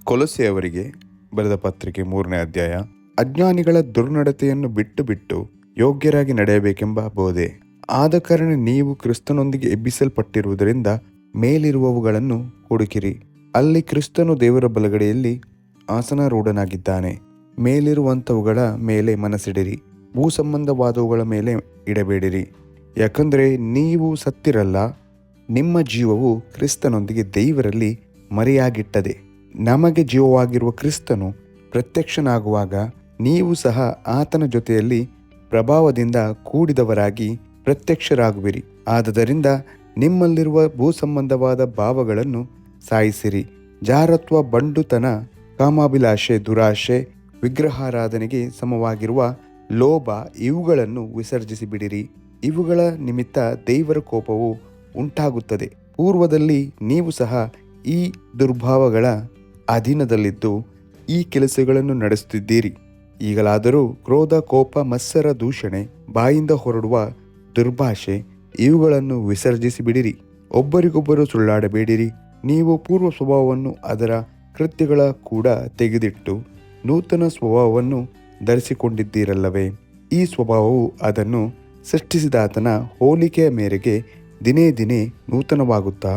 ಕೊಲೊಸ್ಸೆಯವರಿಗೆ ಬರೆದ ಪತ್ರಿಕೆ 3ನೇ ಅಧ್ಯಾಯ. ಅಜ್ಞಾನಿಗಳ ದುರ್ನಡತೆಯನ್ನು ಬಿಟ್ಟು ಬಿಟ್ಟು ಯೋಗ್ಯರಾಗಿ ನಡೆಯಬೇಕೆಂಬ ಬೋಧೆ. ಆದ ಕಾರಣ ನೀವು ಕ್ರಿಸ್ತನೊಂದಿಗೆ ಎಬ್ಬಿಸಲ್ಪಟ್ಟಿರುವುದರಿಂದ ಮೇಲಿರುವವುಗಳನ್ನು ಹುಡುಕಿರಿ. ಅಲ್ಲಿ ಕ್ರಿಸ್ತನು ದೇವರ ಬಲಗಡೆಯಲ್ಲಿ ಆಸನಾರೂಢನಾಗಿದ್ದಾನೆ. ಮೇಲಿರುವಂಥವುಗಳ ಮೇಲೆ ಮನಸ್ಸಿಡಿರಿ, ಭೂ ಸಂಬಂಧವಾದವುಗಳ ಮೇಲೆ ಇಡಬೇಡಿರಿ. ಯಾಕಂದರೆ ನೀವು ಸತ್ತಿರಲ್ಲ, ನಿಮ್ಮ ಜೀವವು ಕ್ರಿಸ್ತನೊಂದಿಗೆ ದೇವರಲ್ಲಿ ಮರೆಯಾಗಿಟ್ಟದೆ. ನಮಗೆ ಜೀವವಾಗಿರುವ ಕ್ರಿಸ್ತನು ಪ್ರತ್ಯಕ್ಷನಾಗುವಾಗ ನೀವು ಸಹ ಆತನ ಜೊತೆಯಲ್ಲಿ ಪ್ರಭಾವದಿಂದ ಕೂಡಿದವರಾಗಿ ಪ್ರತ್ಯಕ್ಷರಾಗುವಿರಿ. ಆದುದರಿಂದ ನಿಮ್ಮಲ್ಲಿರುವ ಭೂಸಂಬಂಧವಾದ ಭಾವಗಳನ್ನು ಸಾಯಿಸಿರಿ. ಜಾರತ್ವ, ಬಂಡುತನ, ಕಾಮಾಭಿಲಾಷೆ, ದುರಾಶೆ, ವಿಗ್ರಹಾರಾಧನೆಗೆ ಸಮವಾಗಿರುವ ಲೋಭ ಇವುಗಳನ್ನು ವಿಸರ್ಜಿಸಿ ಬಿಡಿರಿ. ಇವುಗಳ ನಿಮಿತ್ತ ದೇವರ ಕೋಪವು ಉಂಟಾಗುತ್ತದೆ. ಪೂರ್ವದಲ್ಲಿ ನೀವು ಸಹ ಈ ದುರ್ಭಾವಗಳ ಅಧೀನದಲ್ಲಿದ್ದು ಈ ಕೆಲಸಗಳನ್ನು ನಡೆಸುತ್ತಿದ್ದೀರಿ. ಈಗಲಾದರೂ ಕ್ರೋಧ, ಕೋಪ, ಮತ್ಸರ, ದೂಷಣೆ, ಬಾಯಿಂದ ಹೊರಡುವ ದುರ್ಭಾಷೆ ಇವುಗಳನ್ನು ವಿಸರ್ಜಿಸಿ ಬಿಡಿರಿ. ಒಬ್ಬರಿಗೊಬ್ಬರು ಸುಳ್ಳಾಡಬೇಡಿರಿ. ನೀವು ಪೂರ್ವ ಸ್ವಭಾವವನ್ನು ಅದರ ಕೃತ್ಯಗಳ ಕೂಡ ತೆಗೆದಿಟ್ಟು ನೂತನ ಸ್ವಭಾವವನ್ನು ಧರಿಸಿಕೊಂಡಿದ್ದೀರಲ್ಲವೇ? ಈ ಸ್ವಭಾವವು ಅದನ್ನು ಸೃಷ್ಟಿಸಿದಾತನ ಹೋಲಿಕೆಯ ಮೇರೆಗೆ ದಿನೇ ದಿನೇ ನೂತನವಾಗುತ್ತಾ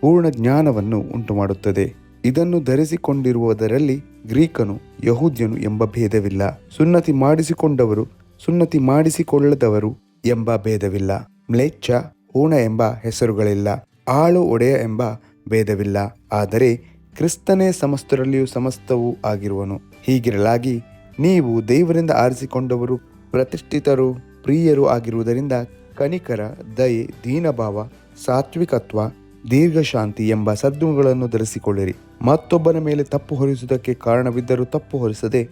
ಪೂರ್ಣ ಜ್ಞಾನವನ್ನು ಉಂಟುಮಾಡುತ್ತದೆ. ಇದನ್ನು ಧರಿಸಿಕೊಂಡಿರುವುದರಲ್ಲಿ ಗ್ರೀಕನು ಯಹೂದ್ಯನು ಎಂಬ ಭೇದವಿಲ್ಲ, ಸುನ್ನತಿ ಮಾಡಿಸಿಕೊಂಡವರು ಸುನ್ನತಿ ಮಾಡಿಸಿಕೊಳ್ಳದವರು ಎಂಬ ಭೇದವಿಲ್ಲ, ಮ್ಲೇಚ್ಛ, ಊಣ ಎಂಬ ಹೆಸರುಗಳಿಲ್ಲ, ಆಳು ಒಡೆಯ ಎಂಬ ಭೇದವಿಲ್ಲ. ಆದರೆ ಕ್ರಿಸ್ತನೇ ಸಮಸ್ತರಲ್ಲಿಯೂ ಸಮಸ್ತವೂ ಆಗಿರುವನು. ಹೀಗಿರಲಾಗಿ ನೀವು ದೇವರಿಂದ ಆರಿಸಿಕೊಂಡವರು, ಪ್ರತಿಷ್ಠಿತರು, ಪ್ರಿಯರು ಆಗಿರುವುದರಿಂದ ಕನಿಕರ, ದಯೆ, ದೀನಭಾವ, ಸಾತ್ವಿಕತ್ವ, ದೀರ್ಘಶಾಂತಿ ಎಂಬ ಸದ್ಗುಣಗಳನ್ನು ಧರಿಸಿಕೊಳ್ಳಿರಿ. ಮತ್ತೊಬ್ಬನ ಮೇಲೆ ತಪ್ಪು ಹೊರಿಸುವುದಕ್ಕೆ ಕಾರಣವಿದ್ದರೂ ತಪ್ಪು ಹೊರಿಸದೆ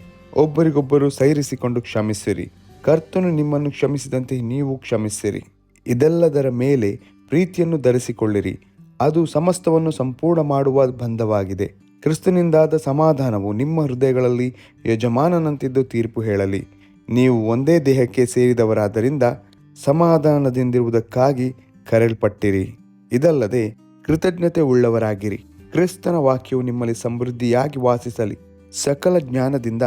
ಒಬ್ಬರಿಗೊಬ್ಬರು ಸೈರಿಸಿಕೊಂಡು ಕ್ಷಮಿಸಿರಿ. ಕರ್ತನು ನಿಮ್ಮನ್ನು ಕ್ಷಮಿಸಿದಂತೆ ನೀವು ಕ್ಷಮಿಸಿರಿ. ಇದೆಲ್ಲದರ ಮೇಲೆ ಪ್ರೀತಿಯನ್ನು ಧರಿಸಿಕೊಳ್ಳಿರಿ. ಅದು ಸಮಸ್ತವನ್ನು ಸಂಪೂರ್ಣ ಮಾಡುವ ಬಂಧವಾಗಿದೆ. ಕ್ರಿಸ್ತನಿಂದಾದ ಸಮಾಧಾನವು ನಿಮ್ಮ ಹೃದಯಗಳಲ್ಲಿ ಯಜಮಾನನಂತಿದ್ದು ತೀರ್ಪು ಹೇಳಲಿ. ನೀವು ಒಂದೇ ದೇಹಕ್ಕೆ ಸೇರಿದವರಾದ್ದರಿಂದ ಸಮಾಧಾನದಿಂದಿರುವುದಕ್ಕಾಗಿ ಕರೆಯಲ್ಪಟ್ಟಿರಿ. ಇದಲ್ಲದೆ ಕೃತಜ್ಞತೆ ಉಳ್ಳವರಾಗಿರಿ. ಕ್ರಿಸ್ತನ ವಾಕ್ಯವು ನಿಮ್ಮಲ್ಲಿ ಸಮೃದ್ಧಿಯಾಗಿ ವಾಸಿಸಲಿ. ಸಕಲ ಜ್ಞಾನದಿಂದ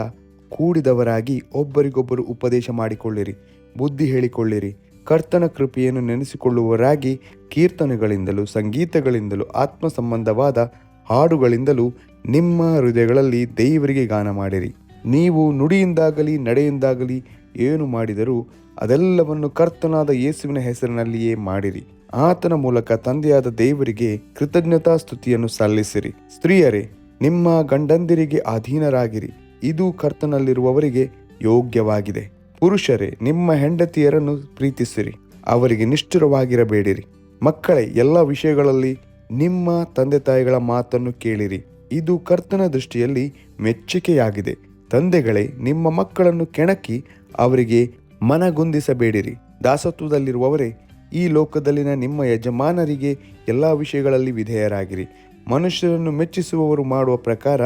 ಕೂಡಿದವರಾಗಿ ಒಬ್ಬರಿಗೊಬ್ಬರು ಉಪದೇಶ ಮಾಡಿಕೊಳ್ಳಿರಿ, ಬುದ್ಧಿ ಹೇಳಿಕೊಳ್ಳಿರಿ. ಕರ್ತನ ಕೃಪೆಯನ್ನು ನೆನೆಸಿಕೊಳ್ಳುವವರಾಗಿ ಕೀರ್ತನೆಗಳಿಂದಲೂ ಸಂಗೀತಗಳಿಂದಲೂ ಆತ್ಮ ಸಂಬಂಧವಾದ ಹಾಡುಗಳಿಂದಲೂ ನಿಮ್ಮ ಹೃದಯಗಳಲ್ಲಿ ದೇವರಿಗೆ ಗಾನ ಮಾಡಿರಿ. ನೀವು ನುಡಿಯಿಂದಾಗಲಿ ನಡೆಯಿಂದಾಗಲಿ ಏನು ಮಾಡಿದರೂ ಅದೆಲ್ಲವನ್ನು ಕರ್ತನಾದ ಯೇಸುವಿನ ಹೆಸರಿನಲ್ಲಿಯೇ ಮಾಡಿರಿ. ಆತನ ಮೂಲಕ ತಂದೆಯಾದ ದೇವರಿಗೆ ಕೃತಜ್ಞತಾ ಸ್ತುತಿಯನ್ನು ಸಲ್ಲಿಸಿರಿ. ಸ್ತ್ರೀಯರೇ, ನಿಮ್ಮ ಗಂಡಂದಿರಿಗೆ ಅಧೀನರಾಗಿರಿ, ಇದು ಕರ್ತನಲ್ಲಿರುವವರಿಗೆ ಯೋಗ್ಯವಾಗಿದೆ. ಪುರುಷರೇ, ನಿಮ್ಮ ಹೆಂಡತಿಯರನ್ನು ಪ್ರೀತಿಸಿರಿ, ಅವರಿಗೆ ನಿಷ್ಠುರವಾಗಿರಬೇಡಿರಿ. ಮಕ್ಕಳೇ, ಎಲ್ಲ ವಿಷಯಗಳಲ್ಲಿ ನಿಮ್ಮ ತಂದೆ ತಾಯಿಗಳ ಮಾತನ್ನು ಕೇಳಿರಿ, ಇದು ಕರ್ತನ ದೃಷ್ಟಿಯಲ್ಲಿ ಮೆಚ್ಚುಗೆಯಾಗಿದೆ. ತಂದೆಗಳೇ, ನಿಮ್ಮ ಮಕ್ಕಳನ್ನು ಕೆಣಕಿ ಅವರಿಗೆ ಮನಗುಂದಿಸಬೇಡಿರಿ. ದಾಸತ್ವದಲ್ಲಿರುವವರೇ, ಈ ಲೋಕದಲ್ಲಿನ ನಿಮ್ಮ ಯಜಮಾನರಿಗೆ ಎಲ್ಲ ವಿಷಯಗಳಲ್ಲಿ ವಿಧೇಯರಾಗಿರಿ. ಮನುಷ್ಯರನ್ನು ಮೆಚ್ಚಿಸುವವರು ಮಾಡುವ ಪ್ರಕಾರ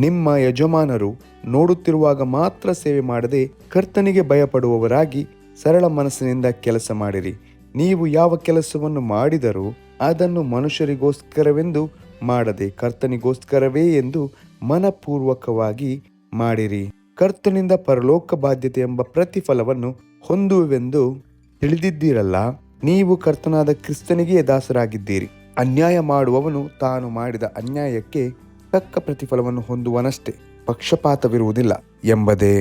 ನಿಮ್ಮ ಯಜಮಾನರು ನೋಡುತ್ತಿರುವಾಗ ಮಾತ್ರ ಸೇವೆ ಮಾಡದೆ ಕರ್ತನಿಗೆ ಭಯಪಡುವವರಾಗಿ ಸರಳ ಮನಸ್ಸಿನಿಂದ ಕೆಲಸ ಮಾಡಿರಿ. ನೀವು ಯಾವ ಕೆಲಸವನ್ನು ಮಾಡಿದರೂ ಅದನ್ನು ಮನುಷ್ಯರಿಗೋಸ್ಕರವೆಂದು ಮಾಡದೆ ಕರ್ತನಿಗೋಸ್ಕರವೇ ಎಂದು ಮನಪೂರ್ವಕವಾಗಿ ಮಾಡಿರಿ. ಕರ್ತನಿಂದ ಪರಲೋಕ ಬಾಧ್ಯತೆ ಎಂಬ ಪ್ರತಿಫಲವನ್ನು ಹೊಂದುವೆಂದು ತಿಳಿದಿದ್ದೀರಲ್ಲ. ನೀವು ಕರ್ತನಾದ ಕ್ರಿಸ್ತನಿಗೆ ದಾಸರಾಗಿದ್ದೀರಿ. ಅನ್ಯಾಯ ಮಾಡುವವನು ತಾನು ಮಾಡಿದ ಅನ್ಯಾಯಕ್ಕೆ ತಕ್ಕ ಪ್ರತಿಫಲವನ್ನು ಹೊಂದುವನಷ್ಟೇ, ಪಕ್ಷಪಾತವಿರುವುದಿಲ್ಲ ಎಂಬುದೇ.